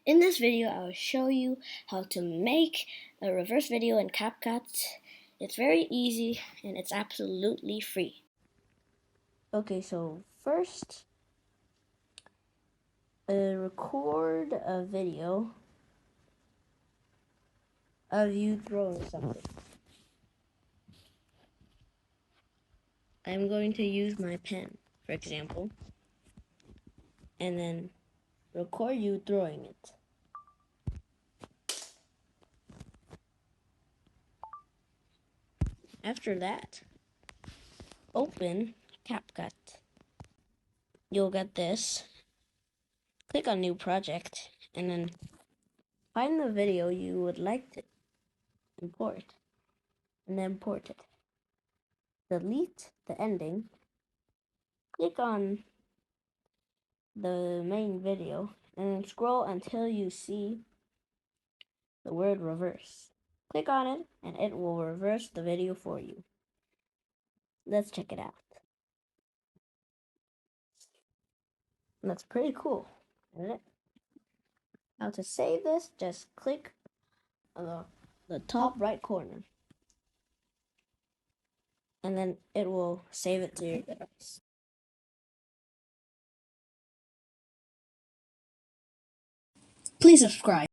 In this video, I will show you how to make a reverse video in CapCut. It's very easy and it's absolutely free. Okay, so first, record a video of you throwing something. I'm going to use my pen, for example, and then record you throwing it. After that, open CapCut. You'll get this. Click on New Project, and then find the video you would like to import, and then import it. Delete the ending. Click on the main video, and then scroll until you see the word reverse. Click on it, and it will reverse the video for you. Let's check it out. That's pretty cool, isn't it? Now to save this, just click on the top right corner, and then it will save it to your device. Please subscribe.